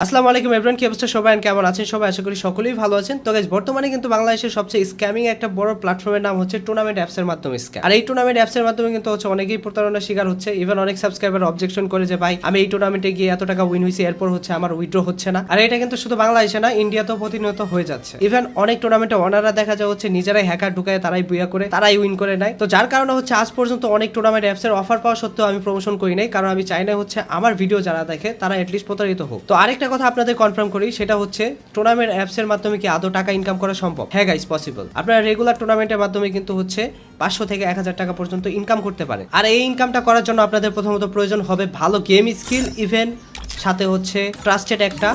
আসসালামু আলাইকুম এভরিওয়ান, কি অবস্থা সবাই, কেমন আছেন সবাই? আশা করি সকলেই ভালো আছেন। তো গাইস, বর্তমানে কিন্তু বাংলাদেশের সবচেয়ে স্ক্যামিং একটা বড় প্ল্যাটফর্মের নাম হচ্ছে টুর্নামেন্ট অ্যাপসের মাধ্যমে স্ক্যাম। আর এই টুর্নামেন্ট অ্যাপসের মাধ্যমে কিন্তু হচ্ছে অনেকেই প্রতারণার শিকার হচ্ছে। ইভেন অনেক সাবস্ক্রাইবার অবজেকশন করে যে ভাই আমি এই টুর্নামেন্টে গিয়ে এত টাকা উইন হয়েছি, এরপর হচ্ছে আমার উইথড্র হচ্ছে না। আর এটা কিন্তু শুধু বাংলাদেশে না, ইন্ডিয়াতেও প্রতিনিয়ত হয়ে যাচ্ছে। ইভেন অনেক টুর্নামেন্টে ওনারা দেখা যায় হচ্ছে নিজেরাই হ্যাকার ঢুকায়, তারাই বুয়া করে, তারাই উইন করে নেয়। তো যার কারণে হচ্ছে আজ পর্যন্ত অনেক টুর্নামেন্ট অ্যাপসের অফার পাওয়া সত্ত্বেও আমি প্রমোশন করি নাই, কারণ আমি চাই না হচ্ছে আমার ভিডিও যারা দেখে তারা এটলিস্ট প্রতারিত হোক। তো আরেকটা কথা আপনাদের কনফার্ম করি, সেটা হচ্ছে টুর্নামেন্ট অ্যাপসের মাধ্যমে কি আদৌ টাকা ইনকাম করা সম্ভব? হ্যাঁ গাইস, পসিবল। আপনারা রেগুলার টুর্নামেন্টের মাধ্যমে কিন্তু হচ্ছে 500 থেকে 1000 টাকা পর্যন্ত ইনকাম করতে পারে। আর এই ইনকামটা করার জন্য আপনাদের প্রথমত প্রয়োজন হবে ভালো গেম স্কিল, ইভেন সাথে হচ্ছে ট্রাস্টেড একটা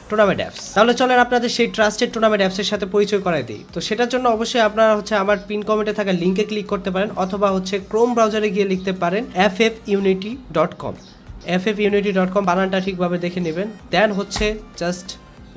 টুর্নামেন্ট অ্যাপস। তাহলে চলেন আপনাদের সেই ট্রাস্টেড টুর্নামেন্ট অ্যাপসের সাথে পরিচয় করাই দিই। তো সেটার জন্য অবশ্যই আপনারা হচ্ছে আমার পিন কমেন্টে থাকা লিঙ্কে ক্লিক করতে পারেন, অথবা হচ্ছে ক্রোম ব্রাউজারে গিয়ে লিখতে পারেন ffunity.com। ffunity.com বানানটা ঠিকভাবে দেখে নেবেন। দেন হচ্ছে জাস্ট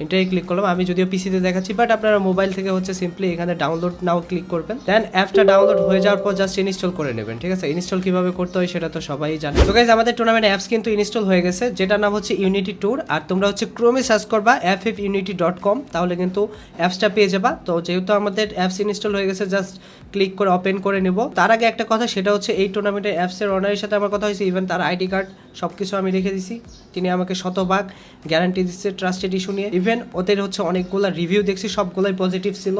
এন্টারে ক্লিক করলাম। আমি যদিও পিসিতে দেখাচ্ছি, বাট আপনারা মোবাইল থেকে হচ্ছে সিম্পলি এখানে ডাউনলোড নাও ক্লিক করবেন। দেন অ্যাপটা ডাউনলোড হয়ে যাওয়ার পর জাস্ট ইনস্টল করে নেবেন। ঠিক আছে, ইনস্টল কিভাবে করতে হয় সেটা তো সবাই জানে। তো গাইস, আমাদের টুর্নামেন্ট অ্যাপস কিন্তু ইনস্টল হয়ে গেছে, যেটার নাম হচ্ছে ইউনিটি ট্যুর। আর তোমরা হচ্ছে ক্রোমে সার্চ করবা ffunity.com, তাহলে কিন্তু অ্যাপসটা পেয়ে যাবা। তো যেহেতু আমাদের অ্যাপস ইনস্টল হয়ে গেছে, জাস্ট ক্লিক করে ওপেন করে নেব। তার আগে একটা কথা, সেটা হচ্ছে এই টুর্নামেন্টের অ্যাপসের ওনারের সাথে আমার কথা হয়েছে। ইভেন তার আইডি কার্ড সবকিছু আমি রেখে দিছি। তিনি আমাকে শতভাগ গ্যারান্টি দিচ্ছে ট্রাস্টেড ইস্যু নিয়ে। ইভেন ওদের হচ্ছে অনেকগুলো রিভিউ দেখছি, সবগুলোই পজিটিভ ছিল,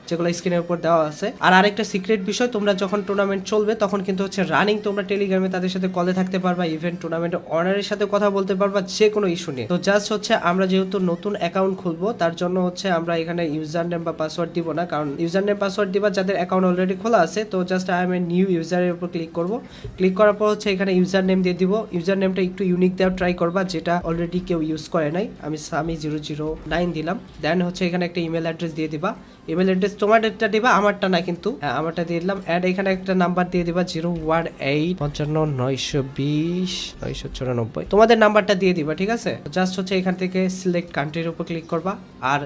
যেগুলো স্ক্রিনের উপর দেওয়া আছে। আর আরেকটা সিক্রেট বিষয়, তোমরা যখন টুর্নামেন্ট চলবে তখন কিন্তু হচ্ছে রানিং তোমরা টেলিগ্রামে তাদের সাথে কলে থাকতে পারবা, ইভেন টুর্নামেন্টের অনারের সাথে কথা বলতে পারবা যে কোনো ইস্যু নিয়ে। তো জাস্ট হচ্ছে আমরা যেহেতু নতুন অ্যাকাউন্ট খুলবো, তার জন্য হচ্ছে আমরা এখানে ইউজার নেম বা পাসওয়ার্ড দিব না, কারণ ইউজার নেম পাসওয়ার্ড দিবা যাদের অ্যাকাউন্ট অলরেডি খোলা আছে। তো just I am a new ইউজারের উপর ক্লিক করব। ক্লিক করার পর হচ্ছে এখানে ইউজার নেম দিয়ে দিব। ইউজার নেমটা একটু ইউনিক দেওয়ার ট্রাই করবা, যেটা অলরেডি কেউ ইউজ করে নাই। আমি Sami009 দিলাম। দেন হচ্ছে এখানে একটা ইমেল অ্যাড্রেস দিয়ে দিবা। ইমেল অ্যাড্রেস তোমারটা দিবা, আমারটা না কিন্তু। হ্যাঁ, আমারটা দিয়ে দিলাম। অ্যাড এখানে একটা নাম্বার দিয়ে দিবা 01855920994। তোমাদের নাম্বারটা দিয়ে দিবা, ঠিক আছে? জাস্ট হচ্ছে এখান থেকে সিলেক্ট কান্ট্রির উপর ক্লিক করবা। আর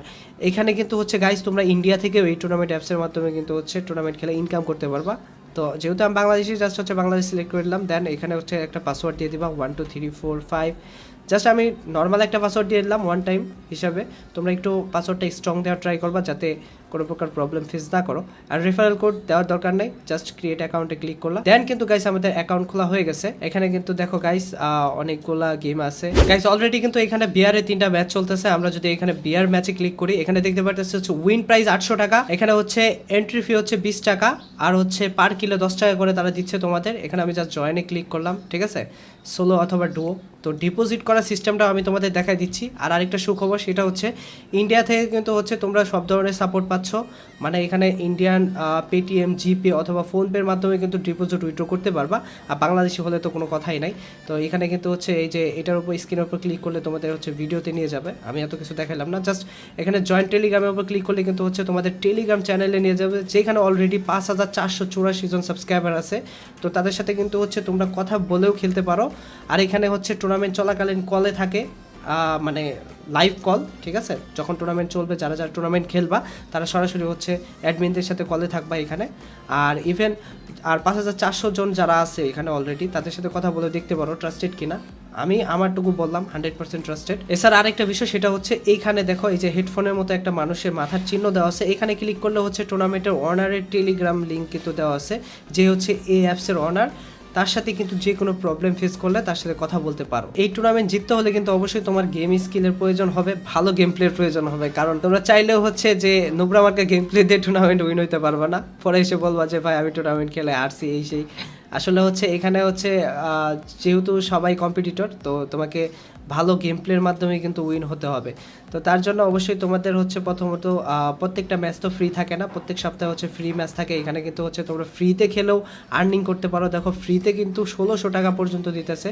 এখানে কিন্তু হচ্ছে গাইস, তোমরা ইন্ডিয়া থেকে এই টুর্নামেন্ট অ্যাপসের মাধ্যমে কিন্তু হচ্ছে টুর্নামেন্ট খেলে ইনকাম করতে পারবা। তো যেহেতু আমি বাংলাদেশি, জাস্ট হচ্ছে বাংলাদেশ সিলেক্ট করে দিলাম। দেন এখানে হচ্ছে একটা পাসওয়ার্ড দিয়ে দিবা 12345। জাস্ট আমি নর্মাল একটা পাসওয়ার্ড দিয়ে দিলাম ওয়ান টাইম হিসাবে। তোমরা একটু পাসওয়ার্ডটা স্ট্রং দেওয়ার ট্রাই করবা, যাতে কোনো প্রকার প্রবলেম ফেস না করো। আর রেফারেল কোড দেওয়ার দরকার নেই, জাস্ট ক্রিয়েট অ্যাকাউন্টে ক্লিক করলাম। দেন কিন্তু গাইস আমাদের অ্যাকাউন্ট খোলা হয়ে গেছে। এখানে কিন্তু দেখো গাইস অনেকগুলা গেম আছে। গাইস অলরেডি কিন্তু এখানে বিয়ারে 3টা ম্যাচ চলতেছে। আমরা যদি এখানে বিয়ার ম্যাচে ক্লিক করি, এখানে দেখতে পারতেছি হচ্ছে উইন প্রাইস 800 টাকা। এখানে হচ্ছে এন্ট্রি ফি হচ্ছে 20 টাকা, আর হচ্ছে পার কিলো 10 টাকা করে তারা দিচ্ছে তোমাদের। এখানে আমি জাস্ট জয়েনে ক্লিক করলাম, ঠিক আছে, সোলো অথবা ডুও। তো ডিপোজিট করার সিস্টেমটা আমি তোমাদের দেখাই দিচ্ছি। আর আরেকটা সুখবর, সেটা হচ্ছে ইন্ডিয়া থেকে কিন্তু হচ্ছে তোমরা সব ধরনের সাপোর্ট পাচ্ছ। মানে এখানে ইন্ডিয়ান পেটিএম, জিপে অথবা ফোনপের মাধ্যমে কিন্তু ডিপোজিট উইথড্র করতে পারবা। আর বাংলাদেশি হলে তো কোনো কথাই নাই। তো এখানে কিন্তু হচ্ছে এই যে এটার উপর স্ক্রিনের উপর ক্লিক করলে তোমাদের হচ্ছে ভিডিওতে নিয়ে যাবে। আমি এত কিছু দেখালাম না, জাস্ট এখানে জয়েন্ট টেলিগ্রামের উপর ক্লিক করলে কিন্তু হচ্ছে তোমাদের টেলিগ্রাম চ্যানেলে নিয়ে যাবে, যেখানে অলরেডি 5484 জন সাবস্ক্রাইবার আছে। তো তাদের সাথে কিন্তু হচ্ছে তোমরা কথা বলেও খেলতে পারো। আর এখানে হচ্ছে টুর্নামেন্ট চলাকালীন কলে থাকে, মানে লাইভ কল, ঠিক আছে? যখন টুর্নামেন্ট চলবে, যারা যারা টুর্নামেন্ট খেলবা তারা সরাসরি হচ্ছে অ্যাডমিনদের সাথে কলে থাকবা এখানে। আর ইভেন আর 5400 জন যারা আছে এখানে অলরেডি, তাদের সাথে কথা বলে দেখতে পারো ট্রাস্টেড কিনা। আমি আমারটুকু বললাম 100% ট্রাস্টেড। এছাড়া আরেকটা বিষয়, সেটা হচ্ছে এইখানে দেখো এই যে হেডফোনের মতো একটা মানুষের মাথার চিহ্ন দেওয়া আছে। এখানে ক্লিক করলে হচ্ছে টুর্নামেন্টের অনারের টেলিগ্রাম লিঙ্ক কিন্তু দেওয়া আছে, যে হচ্ছে এই অ্যাপসের অনার। তার সাথে কিন্তু যে কোনো প্রবলেম ফেস করলে তার সাথে কথা বলতে পারো। এই টুর্নামেন্ট জিততে হলে কিন্তু অবশ্যই তোমার গেম স্কিলের প্রয়োজন হবে, ভালো গেম প্লের প্রয়োজন হবে। কারণ তোমরা চাইলেও হচ্ছে যে নোবরা মার্কা গেম প্লে দিয়ে টুর্নামেন্ট উইন হইতে পারবে না। পরে এসে বলবা যে ভাই আমি টুর্নামেন্ট খেলে আরসি এই সেই। আসলে হচ্ছে এখানে হচ্ছে যেহেতু সবাই কম্পিটিটর, তো তোমাকে ভালো গেম প্লের মাধ্যমে কিন্তু উইন হতে হবে। তো তার জন্য অবশ্যই তোমাদের হচ্ছে প্রথমত প্রত্যেকটা ম্যাচ তো ফ্রি থাকে না, প্রত্যেক সপ্তাহে হচ্ছে ফ্রি ম্যাচ থাকে। এখানে কিন্তু হচ্ছে তোমরা ফ্রিতে খেলেও আর্নিং করতে পারো। দেখো ফ্রিতে কিন্তু 1600 টাকা পর্যন্ত দিতেছে।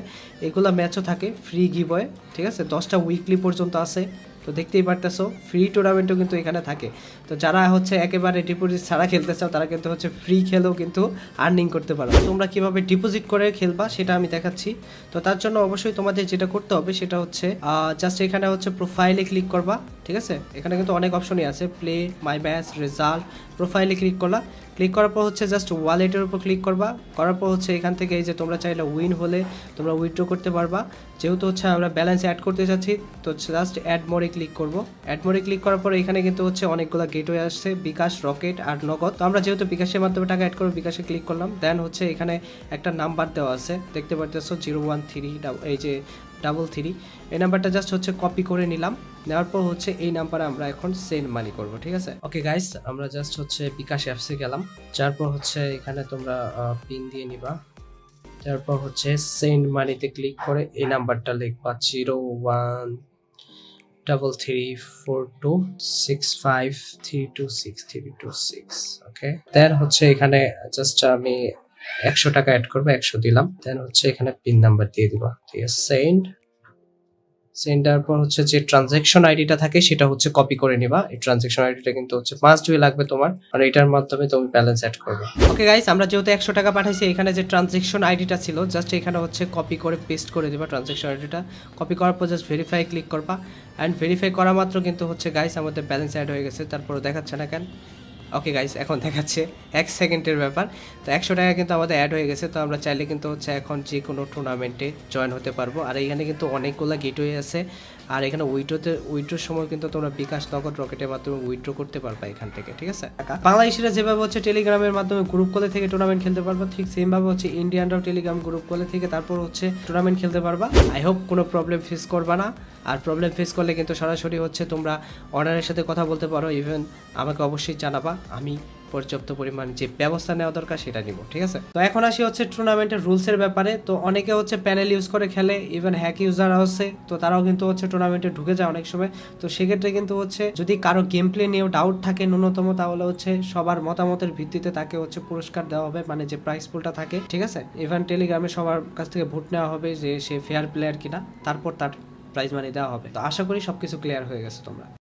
এগুলো ম্যাচও থাকে ফ্রি গিভওয়ে, ঠিক আছে? 10টা উইকলি পর্যন্ত আছে। তো দেখতেই পারতেছো ফ্রি টুর্নামেন্টও কিন্তু এখানে থাকে। তো যারা হচ্ছে একেবারে ডিপোজিট ছাড়া খেলতে চাও, তারা কিন্তু হচ্ছে ফ্রি খেলেও কিন্তু আর্নিং করতে পারো। তোমরা কিভাবে ডিপোজিট করে খেলবা সেটা আমি দেখাচ্ছি। তো তার জন্য অবশ্যই তোমাদের যেটা করতে হবে সেটা হচ্ছে জাস্ট এখানে হচ্ছে প্রোফাইলে ক্লিক করবা, ঠিক আছে? এখানে কিন্তু অনেক অপশনই আছে, প্লে, মাই ম্যাচ, রেজাল্ট। প্রোফাইলে ক্লিক করলা, ক্লিক করার পর হচ্ছে জাস্ট ওয়ালেটের উপর ক্লিক করবা। করার পর হচ্ছে এখান থেকে এই যে তোমরা চাইলে উইন হলে তোমরা উইথড্র করতে পারবা। যেহেতু হচ্ছে আমরা ব্যালেন্স অ্যাড করতে চাচ্ছি, তো জাস্ট অ্যাড মোরে ক্লিক করব। অ্যাড মোরে ক্লিক করার পর এখানে কিন্তু হচ্ছে অনেকগুলো গেটওয়ে আসছে, বিকাশ, রকেট আর নগদ। তো আমরা যেহেতু বিকাশের মাধ্যমে টাকা অ্যাড করবো, বিকাশে ক্লিক করলাম। দেন হচ্ছে এখানে একটা নাম্বার দেওয়া আছে, দেখতে পারতেছো 013, এই যে 33, এই নাম্বারটা জাস্ট হচ্ছে কপি করে নিলাম। নেওয়ার পর হচ্ছে এই নাম্বারে আমরা এখন সেন্ড মানি করব, ঠিক আছে। ওকে গাইস, আমরা জাস্ট হচ্ছে বিকাশ অ্যাপসে গেলাম। যারপর হচ্ছে এখানে তোমরা পিন দিয়ে নিবা। তারপর হচ্ছে সেন্ড মানিতে ক্লিক করে এই নাম্বারটা লিখবা 01334265326326। ওকে, দেন হচ্ছে এখানে জাস্ট আমি 100 টাকা অ্যাড করবো, 100 দিলাম। দেন হচ্ছে এখানে পিন নাম্বার দিয়ে দিবা, ঠিক আছে। সেন্ড দেওয়ার পর হচ্ছে যে ট্রানজ্যাকশন আইডিটা থাকে সেটা হচ্ছে কপি করে নিবা। এই ট্রানজ্যাকশন আইডিটা কিন্তু হচ্ছে মাস্ট বি লাগবে তোমার, আর এটার মাধ্যমে তুমি ব্যালেন্স অ্যাড করবে। ওকে গাইস, আমরা যেহেতু 100 টাকা পাঠাইছি, এখানে যে ট্রানজ্যাকশন আইডিটা ছিল জাস্ট এখানে হচ্ছে কপি করে পেস্ট করে দিবা। ট্রানজ্যাকশন আইডিটা কপি করার পর জাস্ট ভেরিফাই ক্লিক করবা। অ্যান্ড ভেরিফাই করা মাত্র কিন্তু হচ্ছে গাইস আমাদের ব্যালেন্স অ্যাড হয়ে গেছে। তারপর দেখাচ্ছে না কেন? ওকে গাইস, এখন দেখাচ্ছে 1 সেকেন্ডের ব্যাপার। তো 100 টাকা কিন্তু আমাদের অ্যাড হয়ে গেছে। তো আমরা চাইলে কিন্তু হচ্ছে এখন যে কোনো টুর্নামেন্টে জয়েন হতে পারবো। আর এখানে কিন্তু অনেকগুলো গেটওয়ে আছে। আর এখানে উইথড্রোর সময় কিন্তু তোমরা বিকাশ, নগদ, রকেটের মাধ্যমে উইথড্রো করতে পারবা এখান থেকে, ঠিক আছে। বাংলাদেশিরা যেভাবে হচ্ছে টেলিগ্রামের মাধ্যমে গ্রুপ কলে থেকে টুর্নামেন্ট খেলতে পারবো, ঠিক সেম ভাবে হচ্ছে ইন্ডিয়ানরাও টেলিগ্রাম গ্রুপ কলে থেকে তারপর হচ্ছে টুর্নামেন্ট খেলতে পারবা। আই হোপ কোনো প্রবলেম ফেস করবা না। আর প্রবলেম ফেস করলে কিন্তু সরাসরি হচ্ছে তোমরা অনারের সাথে কথা বলতে পারো। ইভেন আমাকে অবশ্যই জানাবা, আমি পর্যাপ্ত পরিমাণ যে ব্যবস্থা নেওয়া দরকার সেটা নিব, ঠিক আছে। তো এখন আসি হচ্ছে টুর্নামেন্টের রুলসের ব্যাপারে। তো অনেকে হচ্ছে প্যানেল ইউজ করে খেলে, ইভেন হ্যাক ইউজার আছে, তো তারাও কিন্তু হচ্ছে টুর্নামেন্টে ঢুকে যায় অনেক সময়। তো সেক্ষেত্রে কিন্তু হচ্ছে যদি কারো গেম প্লে নিয়েও ডাউট থাকে ন্যূনতম, তাহলে হচ্ছে সবার মতামতের ভিত্তিতে তাকে হচ্ছে পুরস্কার দেওয়া হবে, মানে যে প্রাইস পুলটা থাকে, ঠিক আছে। ইভেন টেলিগ্রামে সবার কাছ থেকে ভোট নেওয়া হবে যে সে ফেয়ার প্লেয়ার কিনা, তারপর তার প্রাইজ মানি দেওয়া হবে। তো আশা করি সবকিছু ক্লিয়ার হয়ে গেছে তোমরা।